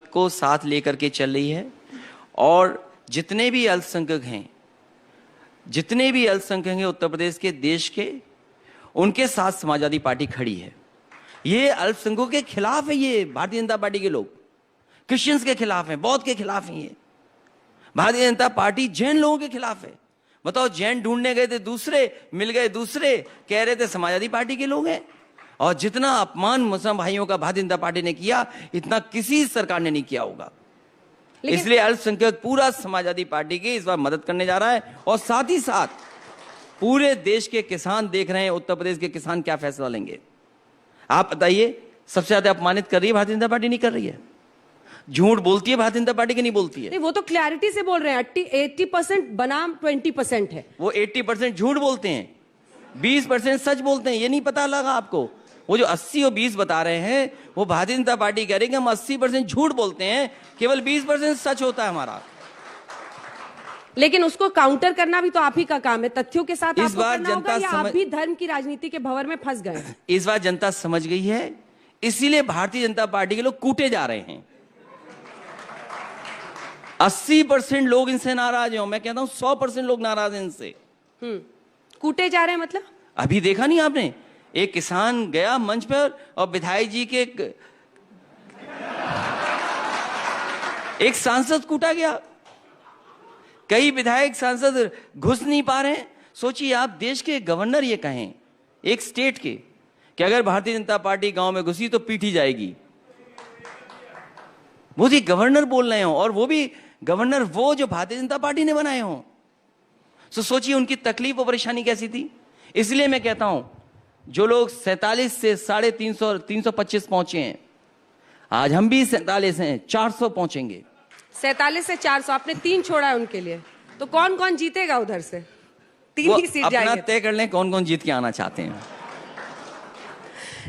को साथ लेकर के चल रही है और जितने भी अल्पसंख्यक हैं उत्तर प्रदेश के, देश के, उनके साथ समाजवादी पार्टी खड़ी है। ये अल्पसंख्यकों के खिलाफ है, ये भारतीय जनता पार्टी के लोग क्रिश्चियंस के खिलाफ हैं, बौद्ध के खिलाफ हैं। ये भारतीय जनता पार्टी जैन लोगों के खिलाफ है। बताओ, जैन ढूंढने गए थे दूसरे, मिल गए दूसरे, कह रहे थे समाजवादी पार्टी के लोग हैं। और जितना अपमान मुसलमान भाइयों का भारतीय जनता पार्टी ने किया, इतना किसी सरकार ने नहीं किया होगा। इसलिए अल्पसंख्यक पूरा समाजवादी पार्टी की इस बार मदद करने जा रहा है। और साथ ही साथ पूरे देश के किसान देख रहे हैं उत्तर प्रदेश के किसान क्या फैसला लेंगे। आप बताइए, सबसे ज्यादा अपमानित कर रही है भारतीय जनता पार्टी, नहीं कर रही है? झूठ बोलती है भारतीय जनता पार्टी की, नहीं बोलती है? नहीं, वो तो क्लैरिटी से बोल रहे हैं 80% बनाम 20% है। वो 80% झूठ बोलते हैं, 20% सच बोलते हैं। ये नहीं पता लगा आपको? वो जो 80 और 20 बता रहे हैं, वो भारतीय जनता पार्टी कह रही है कि हम 80% झूठ बोलते हैं, केवल 20% सच होता है हमारा। लेकिन उसको काउंटर करना भी तो आप ही का काम है, तथ्यों के साथ। इस बार जनता आप भी धर्म की राजनीति के भंवर में फंस गए। इस बार जनता समझ गई है, इसीलिए भारतीय जनता पार्टी के लोग कूटे जा रहे हैं। 80% लोग इनसे नाराज हैं, मैं कहता हूं 100% लोग नाराज हैं इनसे। कूटे जा रहे हैं मतलब? अभी देखा नहीं आपने, एक किसान गया मंच पर और विधायक जी के एक सांसद कूटा गया। कई विधायक सांसद घुस नहीं पा रहे हैं। सोचिए, आप देश के गवर्नर ये कहें एक स्टेट के कि अगर भारतीय जनता पार्टी गांव में घुसी तो पीटी जाएगी। वो भी गवर्नर बोल रहे हो, और वो भी गवर्नर वो जो भारतीय जनता पार्टी ने बनाए हों। तो सोचिए उनकी तकलीफ और परेशानी कैसी थी। इसलिए मैं कहता हूं, जो लोग 47 से 350 325 पहुंचे हैं, आज हम भी 47 हैं, 400 पहुंचेंगे। 47 से 400, आपने 3 छोड़ा है उनके लिए। तो कौन कौन जीतेगा उधर से? 3 ही सीट जाएंगे। अपना तय कर लें कौन कौन जीत के आना चाहते हैं।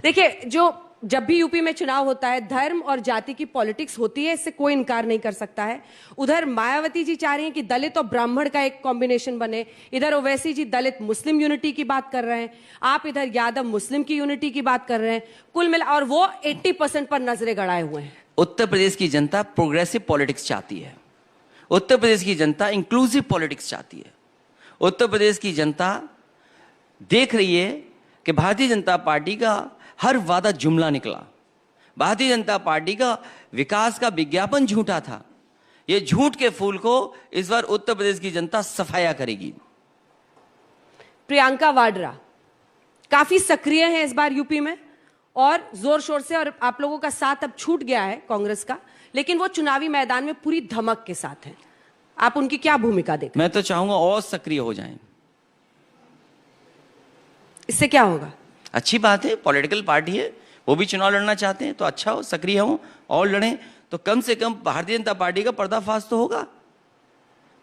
देखिए, जो जब भी यूपी में चुनाव होता है, धर्म और जाति की पॉलिटिक्स होती है, इससे कोई इनकार नहीं कर सकता है। उधर मायावती जी चाह रही हैं कि दलित और ब्राह्मण का एक कॉम्बिनेशन बने, इधर ओवैसी जी दलित मुस्लिम यूनिटी की बात कर रहे हैं, आप इधर यादव मुस्लिम की यूनिटी की बात कर रहे हैं। कुल मिला, और वो 80% पर नजरें गड़ाए हुए हैं। उत्तर प्रदेश की जनता प्रोग्रेसिव पॉलिटिक्स चाहती है। उत्तर प्रदेश की जनता इंक्लूसिव पॉलिटिक्स चाहती है। उत्तर प्रदेश की जनता देख रही है कि भारतीय जनता पार्टी का हर वादा जुमला निकला। भारतीय जनता पार्टी का विकास का विज्ञापन झूठा था। ये झूठ के फूल को इस बार उत्तर प्रदेश की जनता सफाया करेगी। प्रियंका वाड्रा काफी सक्रिय है इस बार यूपी में और जोर शोर से, और आप लोगों का साथ अब छूट गया है कांग्रेस का, लेकिन वो चुनावी मैदान में पूरी धमक के साथ हैं। आप उनकी क्या भूमिका देखते हैं? मैं तो चाहूंगा और सक्रिय हो जाएं। इससे क्या होगा? अच्छी बात है, पॉलिटिकल पार्टी है, वो भी चुनाव लड़ना चाहते हैं तो अच्छा हो, सक्रिय हो और लड़ें। तो कम से कम भारतीय जनता पार्टी का पर्दाफाश तो होगा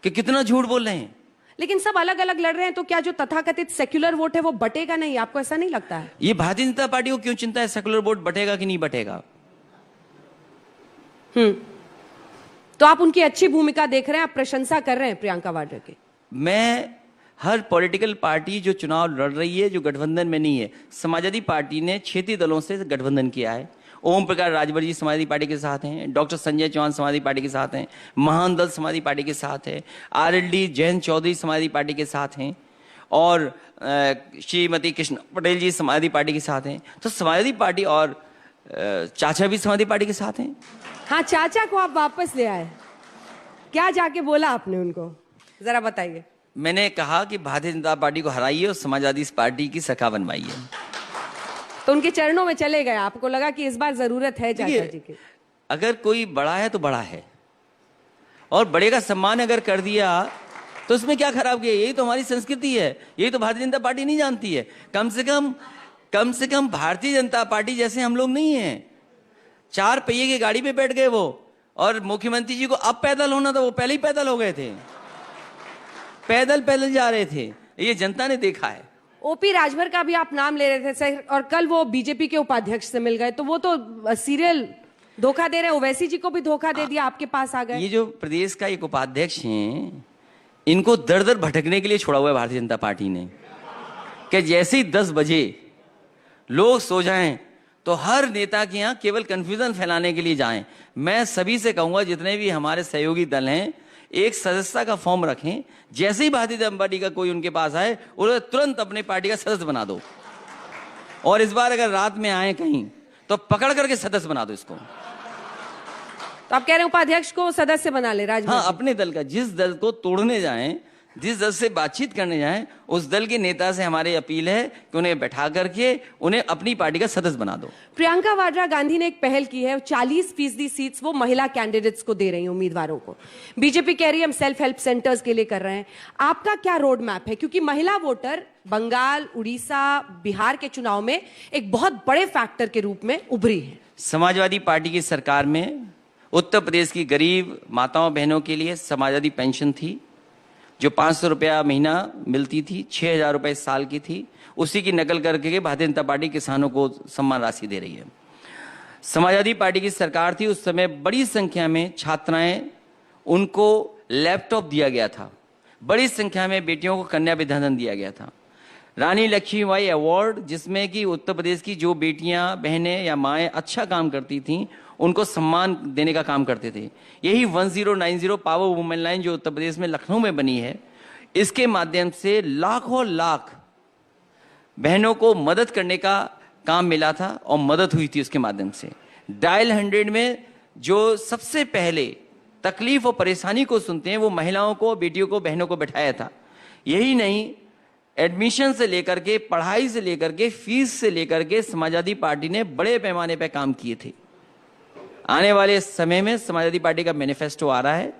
कि कितना झूठ बोल रहे हैं। लेकिन सब अलग अलग लड़ रहे हैं, तो क्या जो तथाकथित सेक्युलर वोट है वो बटेगा नहीं? आपको ऐसा नहीं लगता है? ये भारतीय जनता पार्टी को क्यों चिंता है सेक्युलर वोट बटेगा कि नहीं बटेगा? तो आप उनकी अच्छी भूमिका देख रहे हैं, आप प्रशंसा कर रहे हैं प्रियंका वाड्रा की। मैं हर पॉलिटिकल पार्टी जो चुनाव लड़ रही है, जो गठबंधन में नहीं है, समाजवादी पार्टी ने क्षेत्रीय दलों से गठबंधन किया है। ओम प्रकाश राजभर जी समाजवादी पार्टी के साथ हैं, डॉक्टर संजय चौहान समाजवादी पार्टी के साथ हैं, महान दल समाजवादी पार्टी के साथ है, आरएलडी जयंत चौधरी समाजवादी पार्टी के साथ हैं, और श्रीमती कृष्ण पटेल जी समाजवादी पार्टी के साथ हैं। तो समाजवादी पार्टी और चाचा भी समाजवादी पार्टी के साथ हैं। हाँ, चाचा को आप वापस ले आए, क्या जाके बोला आपने उनको, जरा बताइए। मैंने कहा कि भारतीय जनता पार्टी को हराइए और समाजवादी पार्टी की शाखा बनवाइए। तो उनके चरणों में चले गए, आपको लगा कि इस बार जरूरत है चाचा जी की? अगर कोई बड़ा है तो बड़ा है, और बड़े का सम्मान अगर कर दिया तो उसमें क्या खराब किया? यही तो हमारी संस्कृति है, यही तो भारतीय जनता पार्टी नहीं जानती है। कम से कम भारतीय जनता पार्टी जैसे हम लोग नहीं है। 4 पहिए की गाड़ी पे बैठ गए वो, और मुख्यमंत्री जी को अब पैदल होना था, वो पहले ही पैदल हो गए थे, पैदल जा रहे थे। ये जनता ने देखा है। ओपी राजभर का भी आप नाम ले रहे थे सर, और कल वो बीजेपी के उपाध्यक्ष से मिल गए, तो वो तो सीरियल धोखा दे रहे हैं। ओवैसी जी को भी धोखा दे दिया, आपके पास आ गए। ये जो प्रदेश का एक उपाध्यक्ष हैं, इनको दर दर भटकने के लिए छोड़ा हुआ है भारतीय जनता पार्टी ने, कि जैसे ही 10 बजे लोग सो जाएं तो हर नेता के यहाँ केवल कंफ्यूजन फैलाने के लिए जाएं। मैं सभी से कहूंगा, जितने भी हमारे सहयोगी दल हैं, एक सदस्यता का फॉर्म रखें। जैसे ही भारतीय जनता पार्टी का कोई उनके पास आए, उन्हें तुरंत अपने पार्टी का सदस्य बना दो। और इस बार अगर रात में आए कहीं तो पकड़ करके सदस्य बना दो इसको। तो आप कह रहे हैं उपाध्यक्ष को सदस्य बना ले राजभर? हाँ, अपने दल का, जिस दल को तोड़ने जाएं, जिस दल से बातचीत करने जाएं, उस दल के नेता से हमारी अपील है कि उन्हें बैठा करके उन्हें अपनी पार्टी का सदस्य बना दो। प्रियंका वाड्रा गांधी ने एक पहल की है, 40% सीट्स वो महिला कैंडिडेट्स को दे रही हैं, उम्मीदवारों को। बीजेपी कह रही है हम सेल्फ हेल्प सेंटर्स के लिए कर रहे हैं। आपका क्या रोड मैप है? क्योंकि महिला वोटर बंगाल, उड़ीसा, बिहार के चुनाव में एक बहुत बड़े फैक्टर के रूप में उभरी है। समाजवादी पार्टी की सरकार में उत्तर प्रदेश की गरीब माताओं बहनों के लिए समाजवादी पेंशन थी, जो 500 रुपया महीना मिलती थी, 6,000 रुपये साल की थी। उसी की नकल करके भारतीय जनता पार्टी किसानों को सम्मान राशि दे रही है। समाजवादी पार्टी की सरकार थी, उस समय बड़ी संख्या में छात्राएं, उनको लैपटॉप दिया गया था। बड़ी संख्या में बेटियों को कन्या विद्याधन दिया गया था। रानी लक्ष्मीबाई अवार्ड, जिसमें कि उत्तर प्रदेश की जो बेटियां, बहनें या माएँ अच्छा काम करती थीं, उनको सम्मान देने का काम करते थे। यही 1090 पावर वुमेन लाइन जो उत्तर प्रदेश में लखनऊ में बनी है, इसके माध्यम से लाखों लाख बहनों को मदद करने का काम मिला था और मदद हुई थी उसके माध्यम से। डायल 100 में जो सबसे पहले तकलीफ और परेशानी को सुनते हैं, वो महिलाओं को, बेटियों को, बहनों को बैठाया था। यही नहीं, एडमिशन से लेकर के, पढ़ाई से लेकर के, फीस से लेकर के समाजवादी पार्टी ने बड़े पैमाने पर काम किए थे। आने वाले समय में समाजवादी पार्टी का मैनिफेस्टो आ रहा है।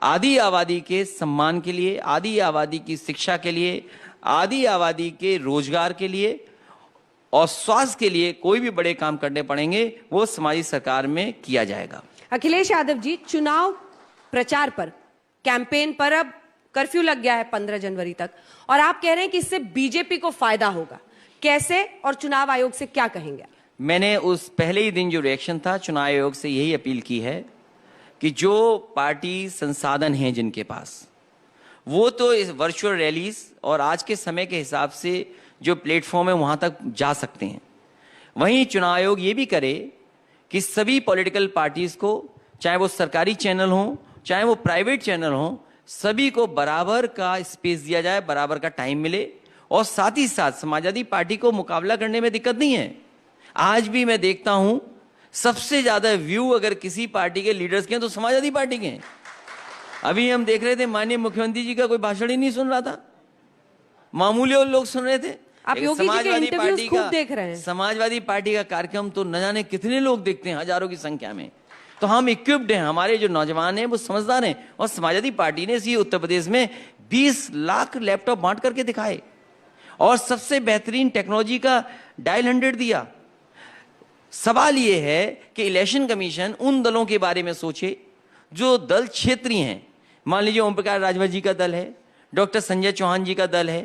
आदि आबादी के सम्मान के लिए, आदि आबादी की शिक्षा के लिए, आदि आबादी के रोजगार के लिए और स्वास्थ्य के लिए कोई भी बड़े काम करने पड़ेंगे, वो समाजी सरकार में किया जाएगा। अखिलेश यादव जी, चुनाव प्रचार पर, कैंपेन पर अब कर्फ्यू लग गया है 15 जनवरी तक, और आप कह रहे हैं कि इससे बीजेपी को फायदा होगा। कैसे, और चुनाव आयोग से क्या कहेंगे? मैंने उस पहले ही दिन जो रिएक्शन था, चुनाव आयोग से यही अपील की है कि जो पार्टी संसाधन हैं जिनके पास, वो तो इस वर्चुअल रैलीज और आज के समय के हिसाब से जो प्लेटफॉर्म है वहां तक जा सकते हैं। वहीं चुनाव आयोग ये भी करे कि सभी पॉलिटिकल पार्टीज को, चाहे वो सरकारी चैनल हो, चाहे वो प्राइवेट चैनल हो, सभी को बराबर का स्पेस दिया जाए, बराबर का टाइम मिले। और साथ ही साथ समाजवादी पार्टी को मुकाबला करने में दिक्कत नहीं है। आज भी मैं देखता हूं, सबसे ज्यादा व्यू अगर किसी पार्टी के लीडर्स के हैं तो समाजवादी पार्टी के हैं। अभी हम देख रहे थे, माननीय मुख्यमंत्री जी का कोई भाषण ही नहीं सुन रहा था, मामूली और लोग सुन रहे थे। आप योगी जी के इंटरव्यूज खूब देख रहे हैं। समाजवादी पार्टी का कार्यक्रम तो न जाने कितने लोग देखते हैं, हजारों की संख्या में। तो हम इक्विप्ड हैं, हमारे जो नौजवान हैं वो समझदार हैं। और समाजवादी पार्टी ने इसी उत्तर प्रदेश में 20 लाख लैपटॉप बांट करके दिखाए और सबसे बेहतरीन टेक्नोलॉजी का डायल 100 दिया। सवाल यह है कि इलेक्शन कमीशन उन दलों के बारे में सोचे जो दल क्षेत्रीय हैं। मान लीजिए ओम प्रकाश राजभर जी का दल है, डॉक्टर संजय चौहान जी का दल है,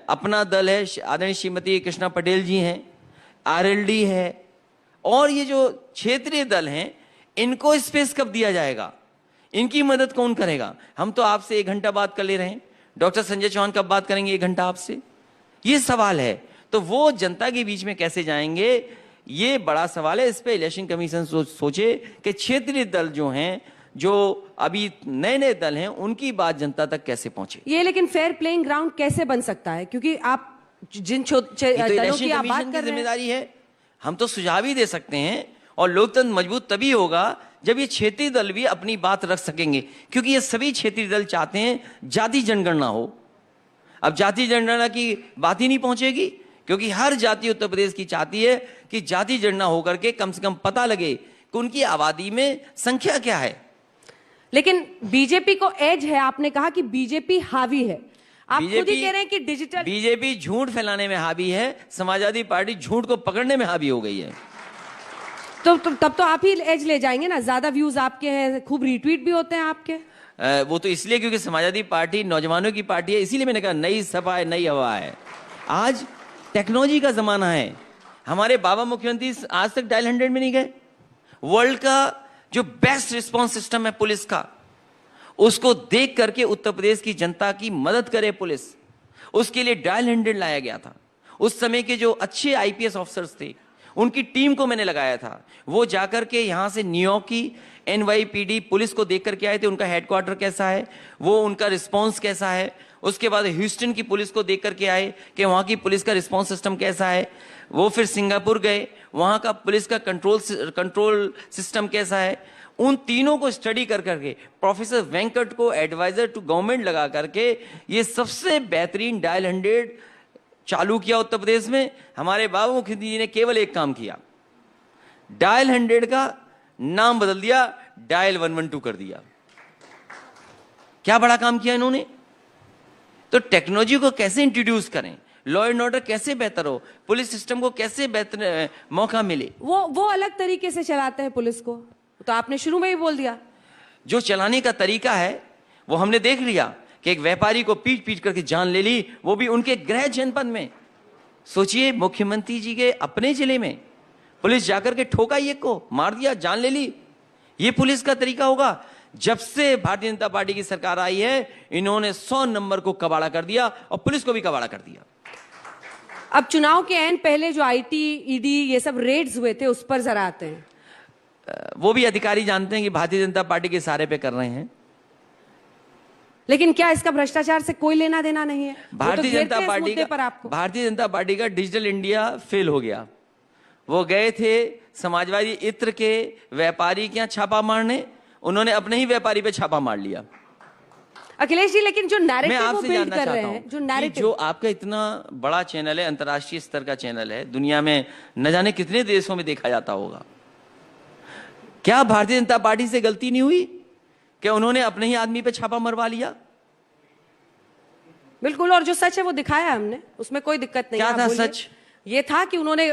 अपना दल है, आदरणीय श्रीमती कृष्णा पटेल जी हैं, आरएलडी है, और ये जो क्षेत्रीय दल हैं, इनको स्पेस कब दिया जाएगा? इनकी मदद कौन करेगा? हम तो आपसे 1 घंटा बात कर ले रहे हैं, डॉक्टर संजय चौहान कब बात करेंगे 1 घंटा आपसे? ये सवाल है। तो वो जनता के बीच में कैसे जाएंगे, ये बड़ा सवाल है। इस पे इलेक्शन कमीशन सोचे कि क्षेत्रीय दल जो हैं, जो अभी नए नए दल हैं, उनकी बात जनता तक कैसे पहुंचे। ये लेकिन फेयर प्लेइंग ग्राउंड कैसे बन सकता है? क्योंकि आप जिन दलों की आप बात कर रहे हैं, जिम्मेदारी है। हम तो सुझाव ही दे सकते हैं, और लोकतंत्र मजबूत तभी होगा जब ये क्षेत्रीय दल भी अपनी बात रख सकेंगे। क्योंकि ये सभी क्षेत्रीय दल चाहते हैं जाति जनगणना हो। अब जाति जनगणना की बात ही नहीं पहुंचेगी, क्योंकि हर जाति उत्तर प्रदेश की चाहती है कि जाति जनगणना होकर के कम से कम पता लगे कि उनकी आबादी में संख्या क्या है। लेकिन बीजेपी को एज है। आपने कहा कि बीजेपी हावी है, आप खुद ही कह रहे हैं कि डिजिटल। बीजेपी झूठ फैलाने में हावी है, समाजवादी पार्टी झूठ को पकड़ने में हावी हो गई है। तो तब तो आप ही एज ले जाएंगे ना, ज्यादा व्यूज आपके हैं, खूब रिट्वीट भी होते हैं आपके। वो तो इसलिए क्योंकि समाजवादी पार्टी नौजवानों की पार्टी है, इसीलिए मैंने कहा नई सपा है, नई हवा है। आज टेक्नोलॉजी का जमाना है। हमारे बाबा मुख्यमंत्री आज तक डायल 100 में नहीं गए। वर्ल्ड का जो बेस्ट रिस्पांस सिस्टम है पुलिस का, उसको देख करके उत्तर प्रदेश की जनता की मदद करे पुलिस, उसके लिए डायल 100 लाया गया था। उस समय के जो अच्छे आईपीएस ऑफिसर्स थे, उनकी टीम को मैंने लगाया था। वो जाकर के यहां से न्यूयॉर्क की NYPD पुलिस को देख करके आए थे, उनका हेडक्वार्टर कैसा है, वो उनका रिस्पॉन्स कैसा है। उसके बाद ह्यूस्टन की पुलिस को देख करके आए कि वहां की पुलिस का रिस्पॉन्स सिस्टम कैसा है। वो फिर सिंगापुर गए, वहां का पुलिस का कंट्रोल सिस्टम कैसा है। उन तीनों को स्टडी कर करके प्रोफेसर वेंकट को एडवाइजर टू गवर्नमेंट लगा करके ये सबसे बेहतरीन डायल 100 चालू किया उत्तर प्रदेश में। हमारे बाबू मुखर्जी जी ने केवल एक काम किया, डायल 100 का नाम बदल दिया, डायल 112 कर दिया। क्या बड़ा काम किया इन्होंने। तो टेक्नोलॉजी को कैसे इंट्रोड्यूस करें, लॉ एंड ऑर्डर कैसे बेहतर हो, पुलिस सिस्टम को कैसे बेहतर मौका मिले, वो अलग तरीके से चलाते हैं पुलिस को। तो आपने शुरू में ही बोल दिया। जो चलाने का तरीका है वो हमने देख लिया कि एक व्यापारी को पीट पीट करके जान ले ली, वो भी उनके गृह जनपद में। सोचिए, मुख्यमंत्री जी के अपने जिले में पुलिस जाकर के ठोका, ये को मार दिया, जान ले ली। ये पुलिस का तरीका होगा। जब से भारतीय जनता पार्टी की सरकार आई है, इन्होंने 100 नंबर को कबाड़ा कर दिया और पुलिस को भी कबाड़ा कर दिया। अब चुनाव के एंड पहले जो IT, ED ये सब रेड्स हुए थे, उस पर जरा आते हैं। वो भी अधिकारी जानते हैं कि भारतीय जनता पार्टी के सारे पे कर रहे हैं। लेकिन क्या इसका भ्रष्टाचार से कोई लेना देना नहीं है? भारतीय जनता पार्टी का डिजिटल इंडिया फेल हो गया। वो गए थे समाजवादी इत्र के व्यापारी के यहाँ छापा मारने, उन्होंने अपने ही व्यापारी पे छापा मार लिया। अखिलेश जी, लेकिन जो नैरेटिव वो बिल्ड कर रहे हैं, जो नैरेटिव, जो आपका इतना बड़ा चैनल है, अंतर्राष्ट्रीय स्तर का चैनल है, दुनिया में न जाने कितने देशों में देखा जाता होगा, क्या भारतीय जनता पार्टी से गलती नहीं हुई कि उन्होंने अपने ही आदमी पे छापा मरवा लिया? बिल्कुल। और जो सच है वो दिखाया हमने, उसमें कोई दिक्कत नहीं। क्या था सच? ये था कि उन्होंने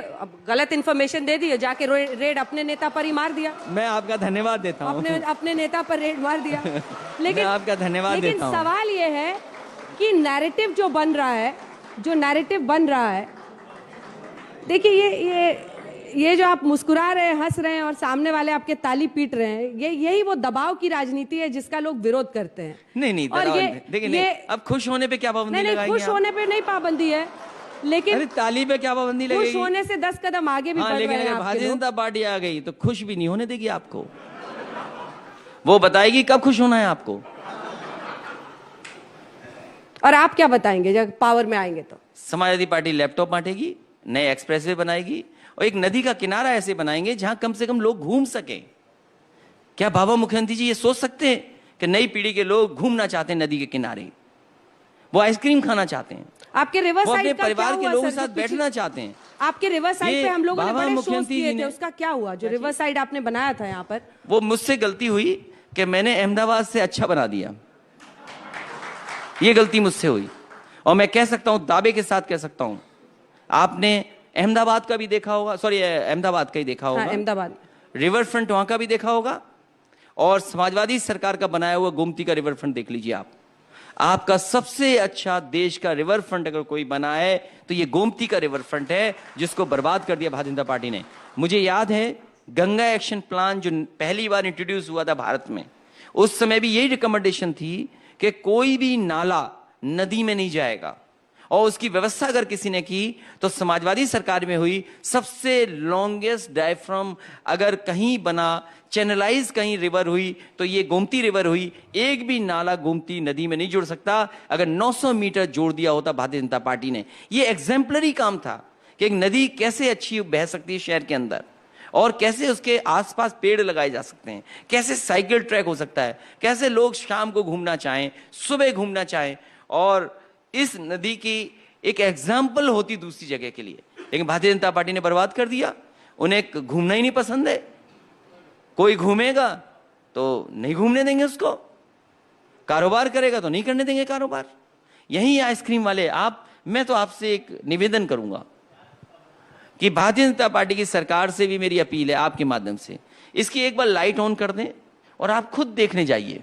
गलत इंफॉर्मेशन दे दी, जाके रेड अपने नेता पर ही मार दिया। मैं आपका धन्यवाद देता हूं। अपने नेता पर रेड मार दिया। लेकिन मैं आपका धन्यवाद देता हूं। सवाल ये है कि नैरेटिव जो बन रहा है, देखिए ये जो आप मुस्कुरा रहे हैं, हंस रहे हैं और सामने वाले आपके ताली पीट रहे हैं, यही वो दबाव की राजनीति है जिसका लोग विरोध करते हैं। नहीं, और देखिए, अब खुश होने पे क्या पाबंदी लगाएंगे? खुश होने पे नहीं पाबंदी है, लेकिन अरे ताली पे क्या पाबंदी लगेगी? खुश होने से 10 कदम आगे भी बढ़ रहे हैं। लेकिन अगर भारतीय जनता पार्टी आ गई तो खुश भी नहीं होने देगी आपको। वो बताएगी कब खुश होना है आपको। और आप क्या बताएंगे जब पावर में आएंगे? तो समाजवादी पार्टी लैपटॉप बांटेगी, नए एक्सप्रेसवे बनाएगी और एक नदी का किनारा ऐसे बनाएंगे जहां कम से कम लोग घूम सके। क्या बाबा मुख्यमंत्री जी ये सोच सकते हैं कि नई पीढ़ी के लोग घूमना चाहते हैं नदी के किनारे, वो आइसक्रीम खाना चाहते हैं, आपके रिवर साइड अपने परिवार के लोगों के साथ बैठना चाहते हैं? आपके रिवर साइड पे हम लोगों ने बड़े शोज किए थे, ने उसका क्या हुआ? जो रिवर साइड आपने बनाया था यहाँ पर, वो मुझसे गलती हुई कि मैंने अहमदाबाद से अच्छा बना दिया। ये गलती मुझसे हुई और मैं कह सकता हूं, दावे के साथ कह सकता हूं, आपने अहमदाबाद का भी देखा होगा, सॉरी अहमदाबाद का ही देखा होगा, अहमदाबाद रिवर फ्रंट वहां का भी देखा होगा, और समाजवादी सरकार का बनाया हुआ गोमती का रिवर फ्रंट देख लीजिए आप। आपका सबसे अच्छा देश का रिवर फ्रंट अगर कोई बना है तो ये गोमती का रिवर फ्रंट है, जिसको बर्बाद कर दिया भारतीय जनता पार्टी ने। मुझे याद है गंगा एक्शन प्लान जो पहली बार इंट्रोड्यूस हुआ था भारत में, उस समय भी यही रिकमेंडेशन थी कि कोई भी नाला नदी में नहीं जाएगा, और उसकी व्यवस्था अगर किसी ने की तो समाजवादी सरकार में हुई। सबसे लॉन्गेस्ट डायफ्राम अगर कहीं बना, चैनलाइज कहीं रिवर हुई तो ये गोमती रिवर हुई। एक भी नाला गोमती नदी में नहीं जुड़ सकता। अगर 900 मीटर जोड़ दिया होता भारतीय जनता पार्टी ने, ये एग्जाम्पलरी काम था कि एक नदी कैसे अच्छी बह सकती है शहर के अंदर, और कैसे उसके आसपास पेड़ लगाए जा सकते हैं, कैसे साइकिल ट्रैक हो सकता है, कैसे लोग शाम को घूमना चाहें, सुबह घूमना चाहें, और इस नदी की एक एग्जाम्पल होती दूसरी जगह के लिए। लेकिन भारतीय जनता पार्टी ने बर्बाद कर दिया। उन्हें घूमना ही नहीं पसंद है। कोई घूमेगा तो नहीं घूमने देंगे उसको, कारोबार करेगा तो नहीं करने देंगे कारोबार। यही आइसक्रीम वाले मैं तो आपसे एक निवेदन करूंगा कि भारतीय जनता पार्टी की सरकार से भी मेरी अपील है आपके माध्यम से, इसकी एक बार लाइट ऑन कर दें और आप खुद देखने जाइए।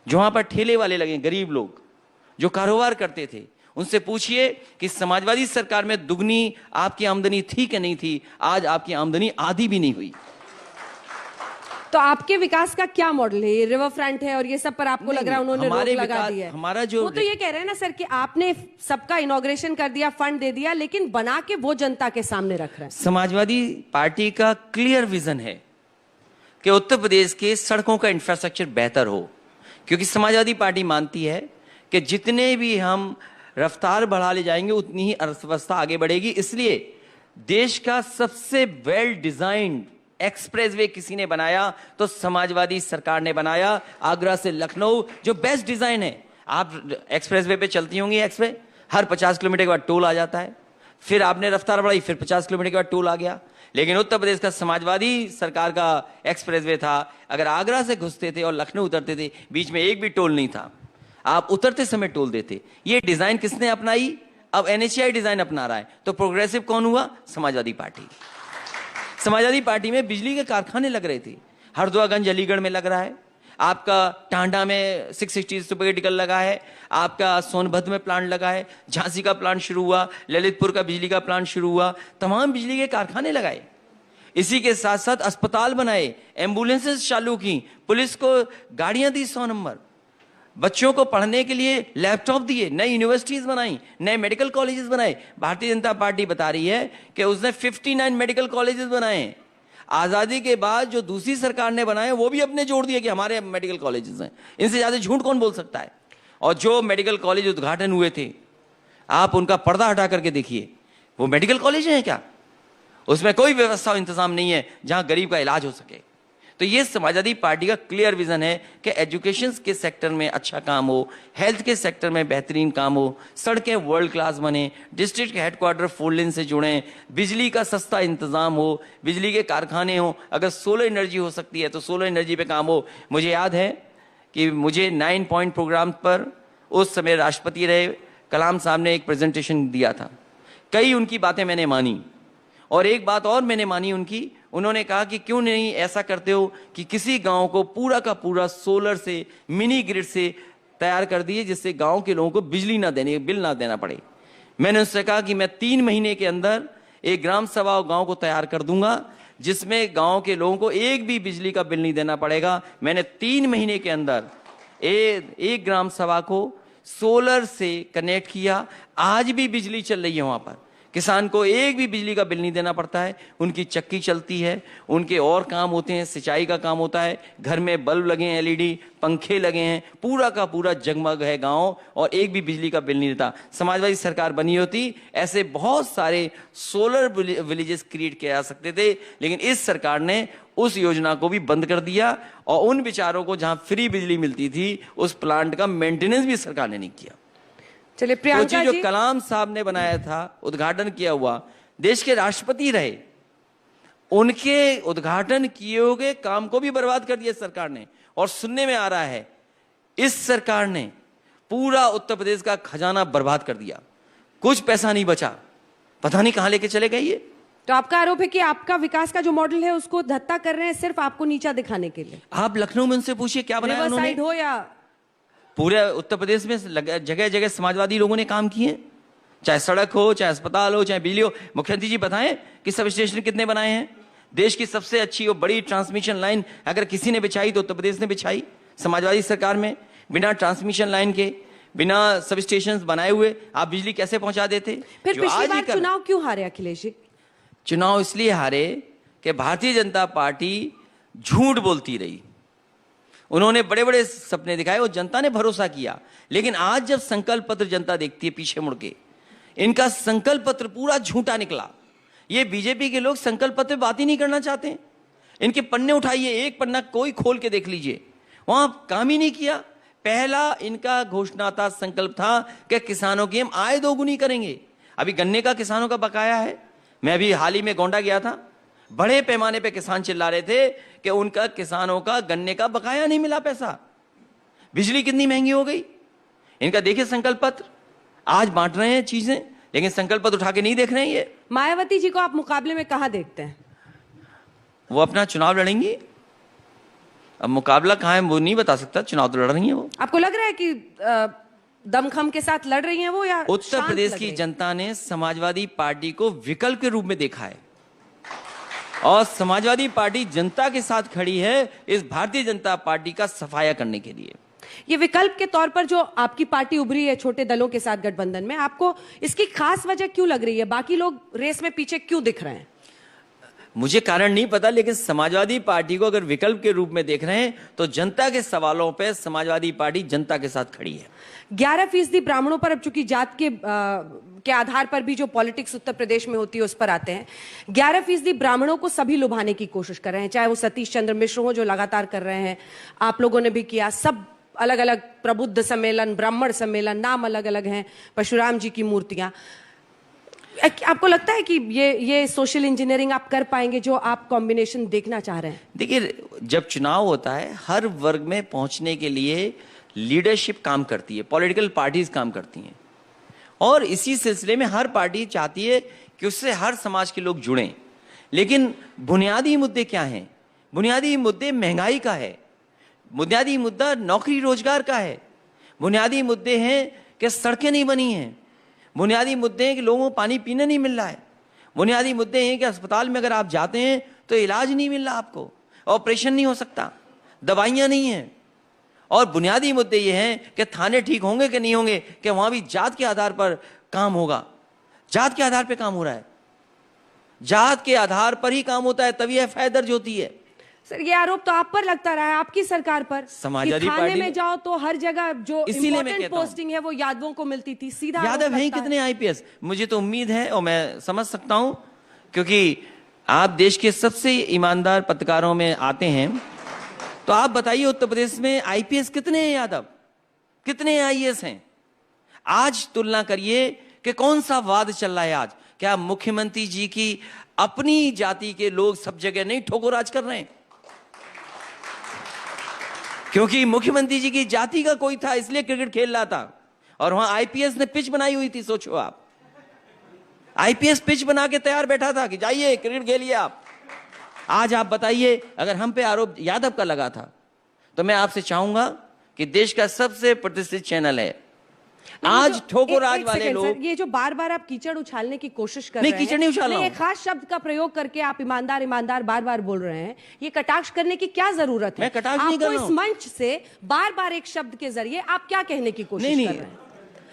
जहां पर ठेले वाले लगे, गरीब लोग जो कारोबार करते थे, उनसे पूछिए कि समाजवादी सरकार में दुगनी आपकी आमदनी थी कि नहीं थी। आज आपकी आमदनी आधी भी नहीं हुई। तो आपके विकास का क्या मॉडल है? ये रिवर फ्रंट है और ये सब पर आपको लग रहा है उन्होंने रोक लगा दी है। हमारा जो वो तो ये कह रहे हैं ना सर कि आपने सबका इनॉग्रेशन कर दिया, फंड दे दिया, लेकिन बना के वो जनता के सामने रख रहे हैं। समाजवादी पार्टी का क्लियर विजन है कि उत्तर प्रदेश के सड़कों का इंफ्रास्ट्रक्चर बेहतर हो, क्योंकि समाजवादी पार्टी मानती है कि जितने भी हम रफ्तार बढ़ा ले जाएंगे उतनी ही अर्थव्यवस्था आगे बढ़ेगी। इसलिए देश का सबसे वेल डिजाइंड एक्सप्रेसवे किसी ने बनाया तो समाजवादी सरकार ने बनाया। आगरा से लखनऊ जो बेस्ट डिजाइन है। आप एक्सप्रेसवे पे चलती होंगी, एक्सप्रेस हर 50 किलोमीटर के बाद टोल आ जाता है, फिर आपने रफ्तार बढ़ाई, फिर 50 किलोमीटर के बाद टोल आ गया। लेकिन उत्तर प्रदेश का समाजवादी सरकार का एक्सप्रेसवे था, अगर आगरा से घुसते थे और लखनऊ उतरते थे बीच में एक भी टोल नहीं था, आप उतरते समय टोल देते। ये डिजाइन किसने अपनाई? अब एनएचएआई डिजाइन अपना रहा है। तो प्रोग्रेसिव कौन हुआ? समाजवादी पार्टी। समाजवादी पार्टी में बिजली के कारखाने लग रहे थे, हरदोआगंज अलीगढ़ में लग रहा है, आपका टांडा में 660 सुपरक्रिटिकल लगा है, आपका सोनभद्र में प्लांट लगा है, झांसी का प्लांट शुरू हुआ, ललितपुर का बिजली का प्लांट शुरू हुआ, तमाम बिजली के कारखाने लगाए। इसी के साथ साथ अस्पताल बनाए, एम्बुलेंसेस चालू की, पुलिस को गाड़ियां दी 100 नंबर, बच्चों को पढ़ने के लिए लैपटॉप दिए, नई यूनिवर्सिटीज बनाई, नए मेडिकल कॉलेजेस बनाए। भारतीय जनता पार्टी बता रही है कि उसने 59 मेडिकल कॉलेजेस बनाए। आजादी के बाद जो दूसरी सरकार ने बनाए वो भी अपने जोड़ दिए कि हमारे मेडिकल कॉलेजेस हैं। इनसे ज्यादा झूठ कौन बोल सकता है? और जो मेडिकल कॉलेज उद्घाटन हुए थे, आप उनका पर्दा हटा करके देखिए, वो मेडिकल कॉलेज हैं क्या? उसमें कोई व्यवस्था और इंतजाम नहीं है जहां गरीब का इलाज हो सके। तो ये समाजवादी पार्टी का क्लियर विजन है कि एजुकेशन के सेक्टर में अच्छा काम हो, हेल्थ के सेक्टर में बेहतरीन काम हो, सड़कें वर्ल्ड क्लास बने, डिस्ट्रिक्ट हेडक्वार्टर 4 लेन से जुड़ें, बिजली का सस्ता इंतजाम हो, बिजली के कारखाने हो, अगर सोलर एनर्जी हो सकती है तो सोलर एनर्जी पे काम हो। मुझे याद है कि मुझे 9 पॉइंट प्रोग्राम पर उस समय राष्ट्रपति रहे कलाम साहब ने एक प्रेजेंटेशन दिया था। कई उनकी बातें मैंने मानी, और एक बात और मैंने मानी उनकी, उन्होंने कहा कि क्यों नहीं ऐसा करते हो कि किसी गांव को पूरा का पूरा सोलर से, मिनी ग्रिड से तैयार कर दिए, जिससे गांव के लोगों को बिजली ना देने, बिल ना देना पड़े। मैंने उससे कहा कि मैं 3 महीने के अंदर एक ग्राम सभा गांव को तैयार कर दूंगा जिसमें गांव के लोगों को एक भी बिजली का बिल नहीं देना पड़ेगा। मैंने 3 महीने के अंदर एक ग्राम सभा को सोलर से कनेक्ट किया। आज भी बिजली चल रही है वहां पर, किसान को एक भी बिजली का बिल नहीं देना पड़ता है, उनकी चक्की चलती है, उनके और काम होते हैं, सिंचाई का काम होता है, घर में बल्ब लगे हैं, एलईडी पंखे लगे हैं, पूरा का पूरा जगमग है गांव, और एक भी बिजली का बिल नहीं देता। समाजवादी सरकार बनी होती ऐसे बहुत सारे सोलर विलेजेस क्रिएट किए जा सकते थे, लेकिन इस सरकार ने उस योजना को भी बंद कर दिया, और उन बेचारों को जहां फ्री बिजली मिलती थी उस प्लांट का मेंटेनेंस भी सरकार ने नहीं किया। चलिए प्रियंका जो जी, कलाम साहब ने बनाया था, उद्घाटन किया हुआ, देश के राष्ट्रपति रहे, उनके उद्घाटन किए हुए काम को भी बर्बाद कर दिया सरकार ने। और सुनने में आ रहा है इस सरकार ने पूरा उत्तर प्रदेश का खजाना बर्बाद कर दिया, कुछ पैसा नहीं बचा, पता नहीं कहां लेके चले गए ये। तो आपका आरोप है कि आपका विकास का जो मॉडल है उसको धत्ता कर रहे हैं सिर्फ आपको नीचा दिखाने के लिए। आप लखनऊ में उनसे पूछिए क्या बनाया रिवर उन्होंने। साइड हो या पूरे उत्तर प्रदेश में जगह जगह समाजवादी लोगों ने काम किए, चाहे सड़क हो, चाहे अस्पताल हो, चाहे बिजली हो। मुख्यमंत्री जी बताएं कि सब स्टेशन कितने बनाए हैं। देश की सबसे अच्छी और बड़ी ट्रांसमिशन लाइन अगर किसी ने बिछाई तो उत्तर प्रदेश ने बिछाई, समाजवादी सरकार में। बिना ट्रांसमिशन लाइन के, बिना सब स्टेशन बनाए हुए आप बिजली कैसे पहुंचा देते? फिर पिछली बार चुनाव क्यों हारे अखिलेश जी? चुनाव इसलिए हारे कि भारतीय जनता पार्टी झूठ बोलती रही। उन्होंने बड़े बड़े सपने दिखाए और जनता ने भरोसा किया, लेकिन आज जब संकल्प पत्र जनता देखती है पीछे मुड़ के, इनका संकल्प पत्र पूरा झूठा निकला। ये बीजेपी के लोग संकल्प पत्र पे बात ही नहीं करना चाहते। इनके पन्ने उठाइए, एक पन्ना कोई खोल के देख लीजिए, वहां काम ही नहीं किया। पहला इनका घोषणा था, संकल्प था कि किसानों की हम आय 2 गुनी करेंगे। अभी गन्ने का किसानों का बकाया है, मैं अभी हाल ही में गोंडा गया था, बड़े पैमाने पे किसान चिल्ला रहे थे कि उनका किसानों का गन्ने का बकाया नहीं मिला पैसा। बिजली कितनी महंगी हो गई। इनका देखिए संकल्प पत्र, आज बांट रहे हैं चीजें, लेकिन संकल्प पत्र उठा के नहीं देख रहे हैं ये। मायावती जी को आप मुकाबले में कहां देखते हैं? वो अपना चुनाव लड़ेंगी, अब मुकाबला कहां है वो नहीं बता सकता, चुनाव तो लड़ रही है वो। आपको लग रहा है कि दमखम के साथ लड़ रही हैं वो, या उत्तर शांत प्रदेश लग की रही हैं? जनता ने समाजवादी पार्टी को विकल्प के रूप में देखा है। और समाजवादी पार्टी जनता के साथ खड़ी है इस भारतीय जनता पार्टी का सफाया करने के लिए। ये विकल्प के तौर पर जो आपकी पार्टी उभरी है छोटे दलों के साथ गठबंधन में, आपको इसकी खास वजह क्यों लग रही है? बाकी लोग रेस में पीछे क्यों दिख रहे हैं? मुझे कारण नहीं पता, लेकिन समाजवादी पार्टी को अगर विकल्प के रूप में देख रहे हैं तो जनता के सवालों पे समाजवादी पार्टी जनता के साथ खड़ी है। 11% ब्राह्मणों पर, अब चूंकि जात के आधार पर भी जो पॉलिटिक्स उत्तर प्रदेश में होती है उस पर आते हैं, 11% ब्राह्मणों को सभी लुभाने की कोशिश कर रहे हैं, चाहे वो सतीश चंद्र मिश्र हो जो लगातार कर रहे हैं, आप लोगों ने भी किया, सब अलग अलग प्रबुद्ध सम्मेलन, ब्राह्मण सम्मेलन, नाम अलग अलग हैं, परशुराम जी की मूर्तियां। आपको लगता है कि ये सोशल इंजीनियरिंग आप कर पाएंगे जो आप कॉम्बिनेशन देखना चाह रहे हैं? देखिए, जब चुनाव होता है हर वर्ग में पहुंचने के लिए लीडरशिप काम करती है, पॉलिटिकल पार्टीज काम करती हैं, और इसी सिलसिले में हर पार्टी चाहती है कि उससे हर समाज के लोग जुड़ें। लेकिन बुनियादी मुद्दे क्या हैं? बुनियादी मुद्दे महंगाई का है, बुनियादी मुद्दा नौकरी रोजगार का है, बुनियादी मुद्दे हैं कि सड़कें नहीं बनी हैं, बुनियादी मुद्दे हैं कि लोगों को पानी पीने नहीं मिल रहा है, बुनियादी मुद्दे हैं कि अस्पताल में अगर आप जाते हैं तो इलाज नहीं मिल रहा आपको, ऑपरेशन नहीं हो सकता, दवाइयाँ नहीं हैं, और बुनियादी मुद्दे ये हैं कि थाने ठीक होंगे कि नहीं होंगे, कि वहाँ भी जात के आधार पर काम होगा। जात के आधार पर काम हो रहा है, जात के आधार पर ही काम होता है, तभी एफआईआर दर्ज होती है। सर, ये आरोप तो आप पर लगता रहा है, आपकी सरकार पर। समाजवादी थाने पार्टी में जाओ तो हर जगह जो इम्पोर्टेंट पोस्टिंग है वो यादवों को मिलती थी, सीधा यादव हैं कितने आईपीएस? मुझे तो उम्मीद है और मैं समझ सकता हूं, क्योंकि आप देश के सबसे ईमानदार पत्रकारों में आते हैं, तो आप बताइए उत्तर प्रदेश में आईपीएस कितने हैं यादव, कितने आईएएस हैं? आज तुलना करिए कि कौन सा वाद चल रहा है आज। क्या मुख्यमंत्री जी की अपनी जाति के लोग सब जगह नहीं ठोकराज कर रहे हैं? क्योंकि मुख्यमंत्री जी की जाति का कोई था इसलिए क्रिकेट खेल रहा था, और वहां आईपीएस ने पिच बनाई हुई थी। सोचो आप, आईपीएस पिच बना के तैयार बैठा था कि जाइए क्रिकेट खेलिए आप। आज आप बताइए, अगर हम पे आरोप यादव का लगा था तो मैं आपसे चाहूंगा कि देश का सबसे प्रतिष्ठित चैनल है, आज ठोकराज वाले लोग, ये जो बार बार आप कीचड़ उछालने की कोशिश कर रहे हैं, कीचड़ नहीं उछाल रहा हूं, एक खास शब्द का प्रयोग करके आप ईमानदार ईमानदार बार बार बोल रहे हैं, ये कटाक्ष करने की क्या जरूरत है? मैं कटाक्ष नहीं कर रहा हूं। इस मंच से बार बार एक शब्द के जरिए आप क्या कहने की कोशिश कर रहे हैं?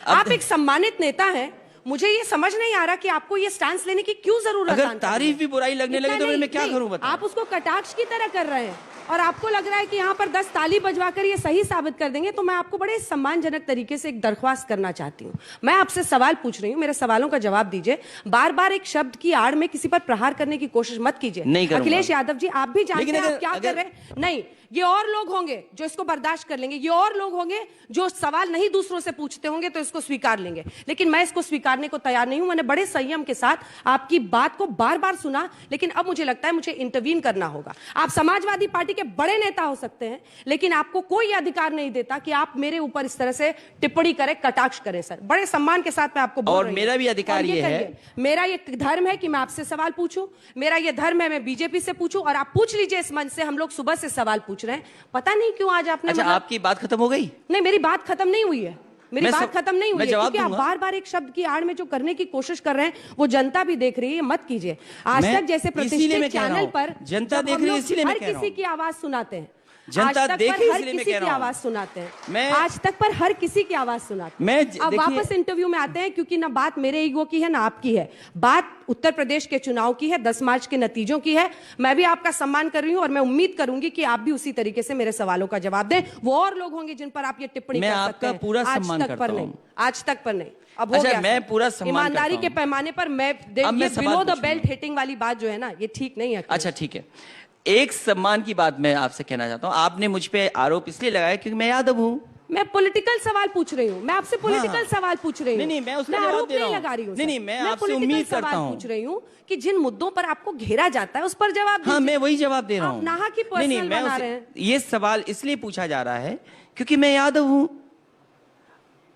आप एक सम्मानित नेता हैं, मुझे ये समझ नहीं आ रहा कि आपको ये स्टैंस लेने की क्यों जरूरत है? अगर तारीफ भी बुराई लगने लगे तो मैं क्या करूं बताओ? आप उसको कटाक्ष की तरह कर रहे हैं और आपको लग रहा है कि यहाँ पर 10 ताली बजवाकर ये सही साबित कर देंगे, तो मैं आपको बड़े सम्मानजनक तरीके से एक दरख्वास्त करना चाहती हूँ। मैं आपसे सवाल पूछ रही हूँ, मेरे सवालों का जवाब दीजिए। बार बार एक शब्द की आड़ में किसी पर प्रहार करने की कोशिश मत कीजिए। अखिलेश यादव जी, आप भी जानते हैं आप क्या कर रहे हैं। नहीं, ये और लोग होंगे जो इसको बर्दाश्त कर लेंगे, ये और लोग होंगे जो सवाल नहीं दूसरों से पूछते होंगे तो इसको स्वीकार लेंगे, लेकिन मैं इसको स्वीकारने को तैयार नहीं हूं। मैंने बड़े संयम के साथ आपकी बात को बार बार सुना, लेकिन अब मुझे लगता है मुझे इंटरवीन करना होगा। आप समाजवादी पार्टी के बड़े नेता हो सकते हैं, लेकिन आपको कोई अधिकार नहीं देता कि आप मेरे ऊपर इस तरह से टिप्पणी करें, कटाक्ष करें। सर, बड़े सम्मान के साथ मैं आपको बोल रही हूं, मेरा भी अधिकार ये है, मेरा ये धर्म है कि मैं आपसे सवाल पूछूं, मेरा ये धर्म है मैं बीजेपी से पूछूं, और आप पूछ लीजिए इस मंच से। हम लोग सुबह से सवाल पूछ रहे हैं, पता नहीं क्यों आज आपने। अच्छा, आपकी बात खत्म हो गई? नहीं, मेरी बात खत्म नहीं हुई है, मेरी बात खत्म नहीं हुई है, क्योंकि आप बार बार एक शब्द की आड़ में जो करने की कोशिश कर रहे हैं वो जनता भी देख रही है, मत कीजिए। आज तक जैसे प्रतिष्ठित चैनल पर जनता देख रही है, इसीलिए हर किसी की आवाज सुनाते हैं, जनता देखे हर किसी की आवाज सुनाते हैं, आज तक पर हर किसी की आवाज सुनाते हैं। अब वापस इंटरव्यू में आते हैं, क्योंकि ना बात मेरे ईगो की है ना आपकी है, बात उत्तर प्रदेश के चुनाव की है, 10 मार्च के नतीजों की है। मैं भी आपका सम्मान कर रही हूं और मैं उम्मीद करूंगी कि आप भी उसी तरीके से मेरे सवालों का जवाब दें। वो और लोग होंगे जिन पर आप ये टिप्पणी कर सकते हैं, पूरा सम्मान करता हूं। आज तक पर नहीं, अब हो गया। मैं पूरा सम्मान ईमानदारी के पैमाने पर मैं बिलो द बेल्ट हिटिंग वाली बात जो है ना, ये ठीक नहीं है। अच्छा ठीक है, एक सम्मान की बात मैं आपसे कहना चाहता हूं। आपने मुझ पे आरोप इसलिए लगाया क्योंकि मैं यादव हूं। मैं पॉलिटिकल सवाल पूछ रही हूं, मैं आपसे पॉलिटिकल सवाल पूछ रही हूं। नहीं, मैं उसका जवाब दे रहा हूं। लगा रही हूं। नहीं, मैं आपसे उम्मीद करता हूं। पूछ रही हूं कि जिन मुद्दों पर आपको घेरा जाता है उस पर जवाब दीजिए। हाँ, मैं वही जवाब दे रहा हूं। आप नाहा की पर्सनल बना रहे हैं। ये सवाल इसलिए पूछा जा रहा है क्योंकि मैं यादव हूं,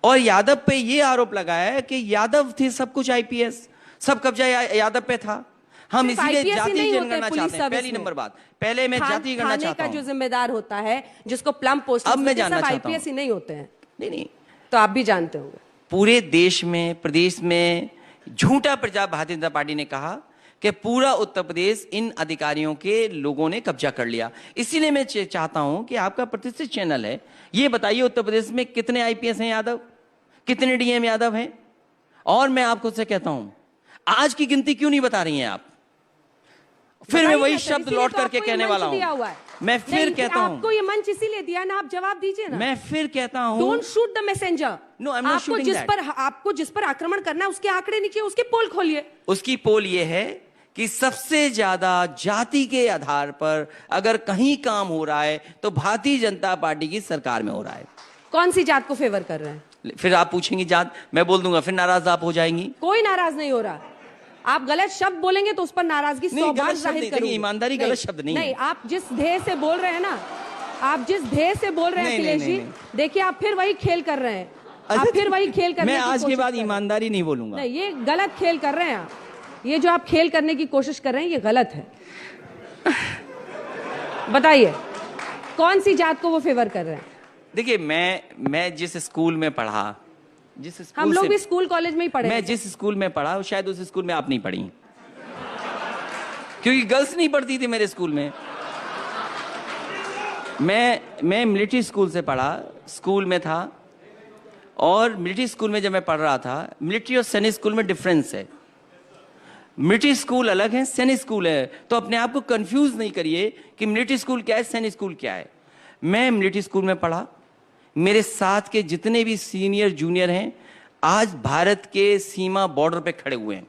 और यादव पे ये आरोप लगाया है कि यादव थे सब कुछ, आईपीएस सब कब्जा यादव पे था। हम इसीलिए जाति जनगणना चाहते हैं। पहली नंबर बात, पहले मैं जाति गणना चाहता हूं। जो जिम्मेदार होता है, जिसको प्लम पोस्ट, अब मैं जानना चाहता हूं, आईपीएस ही नहीं होते हैं। नहीं, तो आप भी जानते होंगे। पूरे देश में, प्रदेश में झूठा प्रचार भारतीय जनता पार्टी ने कहा कि पूरा उत्तर प्रदेश इन अधिकारियों के लोगों ने कब्जा कर लिया। इसीलिए मैं चाहता हूं कि आपका प्रतिष्ठित चैनल है, ये बताइए उत्तर प्रदेश में कितने आईपीएस हैं यादव, कितने डीएम यादव हैं? और मैं आपको से कहता हूं, आज की गिनती क्यों नहीं बता रही हैं आप? फिर मैं वही शब्द लौट करके कहने वाला हूं। मैं फिर कहता हूं, आपको ये मंच इसीलिए दिया ना, आप जवाब दीजिए ना। मैं फिर कहता हूं, don't shoot the messenger. No, I am not shooting that. आपको जिस पर आक्रमण करना है उसके आंकड़े नीचे, उसके पोल खोलिए। उसकी पोल ये है कि सबसे ज्यादा जाति के आधार पर अगर कहीं काम हो रहा है तो भारतीय जनता पार्टी की सरकार में हो रहा है। कौन सी जात को फेवर कर रहे हैं? फिर आप पूछेंगी जात, मैं बोल दूंगा, फिर नाराज आप हो जाएंगी। कोई नाराज नहीं हो रहा। आप गलत शब्द बोलेंगे तो उस पर नाराजगी 100 बार जाहिर करूंगी। ईमानदारी गलत शब्द नहीं है। आप जिस ध्येय से बोल रहे हैं ना, आप जिस ध्येय से बोल रहे हैं अखिलेश जी, देखिए आप फिर वही खेल कर रहे हैं। आप फिर वही खेल करने की कोशिश कर रहे हैं। मैं आज के बाद ईमानदारी नहीं बोलूंगा। नहीं, ये गलत खेल कर रहे हैं आप। ये जो आप खेल करने की कोशिश कर रहे हैं ये गलत है। बताइए कौन सी जात को वो फेवर कर रहे हैं? देखिए, मैं जिस स्कूल में पढ़ा, जिस स्कूल हम लोग भी स्कूल कॉलेज में ही पढ़े, मैं जिस स्कूल में पढ़ा शायद उस स्कूल में आप नहीं पढ़ी, क्योंकि गर्ल्स नहीं पढ़ती थी मेरे स्कूल में। मैं मिलिट्री स्कूल से पढ़ा, स्कूल में था, और मिलिट्री स्कूल में जब मैं पढ़ रहा था, मिलिट्री और सैनिक स्कूल में डिफरेंस है। मिलिट्री स्कूल अलग है, सैनिक स्कूल है, तो अपने आप को कंफ्यूज नहीं करिए कि मिलिट्री स्कूल क्या है, सैनिक स्कूल क्या है। मैं मिलिट्री स्कूल में पढ़ा, मेरे साथ के जितने भी सीनियर जूनियर हैं आज भारत के सीमा बॉर्डर पे खड़े हुए हैं,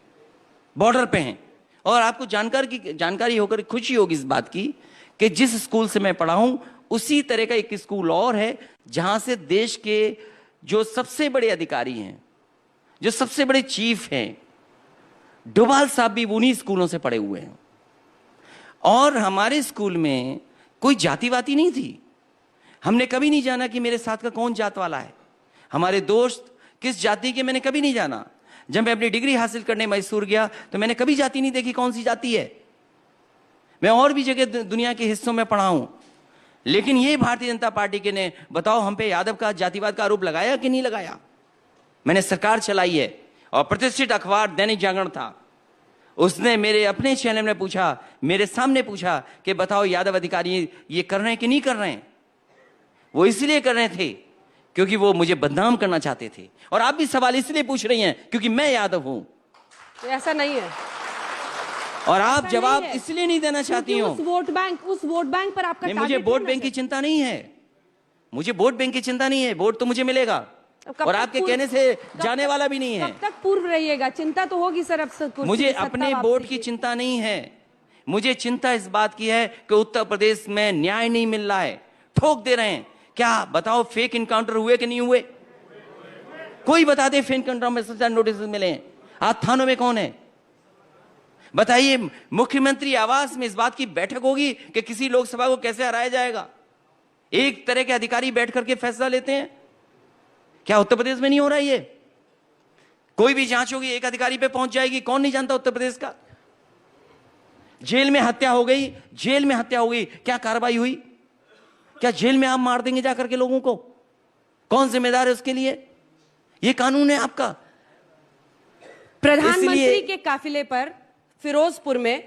बॉर्डर पे हैं। और आपको जानकारी होकर खुशी होगी इस बात की कि जिस स्कूल से मैं पढ़ा हूं उसी तरह का एक स्कूल और है जहां से देश के जो सबसे बड़े अधिकारी हैं, जो सबसे बड़े चीफ हैं, डोभाल साहब भी उन्हीं स्कूलों से पढ़े हुए हैं। और हमारे स्कूल में कोई जातिवादी नहीं थी। हमने कभी नहीं जाना कि मेरे साथ का कौन जात वाला है, हमारे दोस्त किस जाति के मैंने कभी नहीं जाना। जब मैं अपनी डिग्री हासिल करने मैसूर गया तो मैंने कभी जाति नहीं देखी कौन सी जाति है। मैं और भी जगह दुनिया के हिस्सों में पढ़ा हूं, लेकिन ये भारतीय जनता पार्टी के ने बताओ हम पे यादव का जातिवाद का आरोप लगाया कि नहीं लगाया? मैंने सरकार चलाई है, और प्रतिष्ठित अखबार दैनिक जागरण था, उसने मेरे अपने चैनल में पूछा, मेरे सामने पूछा कि बताओ यादव अधिकारी ये कर रहे हैं कि नहीं कर रहे हैं। वो इसलिए कर रहे थे क्योंकि वो मुझे बदनाम करना चाहते थे। और आप भी सवाल इसलिए पूछ रही हैं क्योंकि मैं यादव हूं। ऐसा नहीं है, और आप जवाब इसलिए नहीं देना चाहती हो। उस वोट बैंक पर आपका नहीं, मुझे वोट बैंक की चिंता नहीं है, मुझे वोट बैंक की चिंता नहीं है। वोट तो मुझे मिलेगा, और आपके कहने से जाने वाला भी नहीं है। कब तक पूर्व रहिएगा? चिंता तो होगी सर। अब मुझे अपने वोट की चिंता नहीं है, मुझे चिंता इस बात की है कि उत्तर प्रदेश में न्याय नहीं मिल रहा है, ठोक दे रहे हैं। क्या बताओ फेक इनकाउंटर हुए कि नहीं हुए? कोई बता दे फेक इनकाउंटर में सबसे नोटिस मिले हैं। आज थानों में कौन है बताइए? मुख्यमंत्री आवास में इस बात की बैठक होगी कि किसी लोकसभा को कैसे हराया जाएगा। एक तरह के अधिकारी बैठ करके फैसला लेते हैं। क्या उत्तर प्रदेश में नहीं हो रहा है? ये कोई भी जांच होगी एक अधिकारी पे पहुंच जाएगी। कौन नहीं जानता उत्तर प्रदेश का? जेल में हत्या हो गई, जेल में हत्या हो गई, क्या कार्रवाई हुई? क्या जेल में आप मार देंगे जाकर के लोगों को? कौन जिम्मेदार है उसके लिए? ये कानून है आपका। प्रधानमंत्री के काफिले पर फिरोजपुर में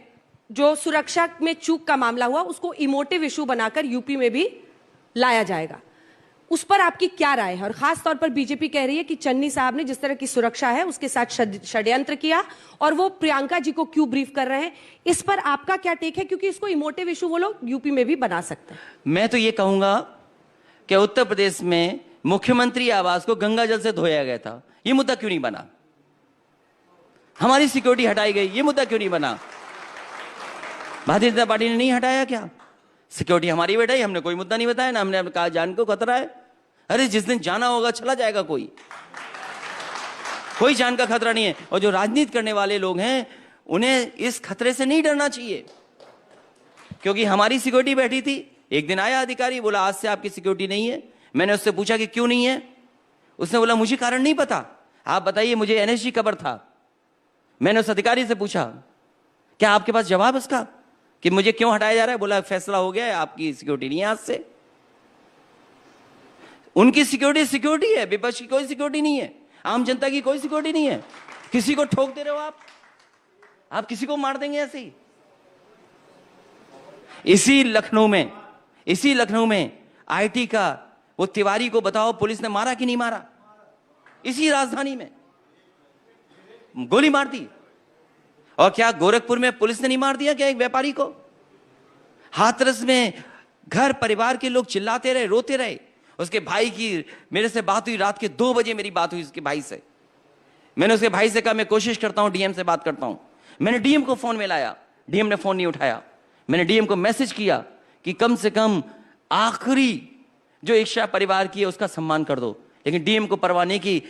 जो सुरक्षा में चूक का मामला हुआ उसको इमोटिव इशू बनाकर यूपी में भी लाया जाएगा, उस पर आपकी क्या राय है? और खास तौर पर बीजेपी कह रही है कि चन्नी साहब ने जिस तरह की सुरक्षा है उसके साथ षड्यंत्र किया, और वो प्रियंका जी को क्यों ब्रीफ कर रहे हैं, इस पर आपका क्या टेक है? क्योंकि इसको इमोटिव इशू वो लोग यूपी में भी बना सकते हैं। मैं तो ये कहूंगा कि उत्तर प्रदेश में मुख्यमंत्री आवास को गंगा जल से धोया गया था, ये मुद्दा क्यों नहीं बना? हमारी सिक्योरिटी हटाई गई, ये मुद्दा क्यों नहीं बना? भारतीय जनता पार्टी ने नहीं हटाया क्या? सिक्योरिटी हमारी बैठाई, हमने कोई मुद्दा नहीं बताया ना, हमने कहा जान को खतरा है। अरे जिस दिन जाना होगा चला जाएगा, कोई जान का खतरा नहीं है। और जो राजनीति करने वाले लोग हैं उन्हें इस खतरे से नहीं डरना चाहिए, क्योंकि हमारी सिक्योरिटी बैठी थी। एक दिन आया अधिकारी, बोला आज से आपकी सिक्योरिटी नहीं है। मैंने उससे पूछा कि क्यों नहीं है? उसने बोला मुझे कारण नहीं पता, आप बताइए। मुझे एनएसजी खबर था। मैंने उस अधिकारी से पूछा क्या आपके पास जवाब उसका कि मुझे क्यों हटाया जा रहा है? बोला फैसला हो गया है, आपकी सिक्योरिटी नहीं है आज से। उनकी सिक्योरिटी है, विपक्ष की कोई सिक्योरिटी नहीं है, आम जनता की कोई सिक्योरिटी नहीं है। किसी को ठोक दे रहे हो आप, आप किसी को मार देंगे ऐसे ही? इसी लखनऊ में आईटी का वो तिवारी को बताओ पुलिस ने मारा कि नहीं मारा? इसी राजधानी में गोली मार दी। और क्या गोरखपुर में पुलिस ने नहीं मार दिया क्या एक व्यापारी को? हाथरस में घर परिवार के लोग चिल्लाते रहे, रोते रहे। उसके भाई की मेरे से बात हुई, रात के 2 बजे मेरी बात हुई उसके भाई से। मैंने उसके भाई से कहा मैं कोशिश करता हूं, डीएम से बात करता हूं। मैंने डीएम को फोन मिलाया, डीएम ने फोन नहीं उठाया। मैंने डीएम को मैसेज किया कि कम से कम आखिरी जो इच्छा परिवार की है उसका सम्मान कर दो, लेकिन डीएम को परवाह नहीं की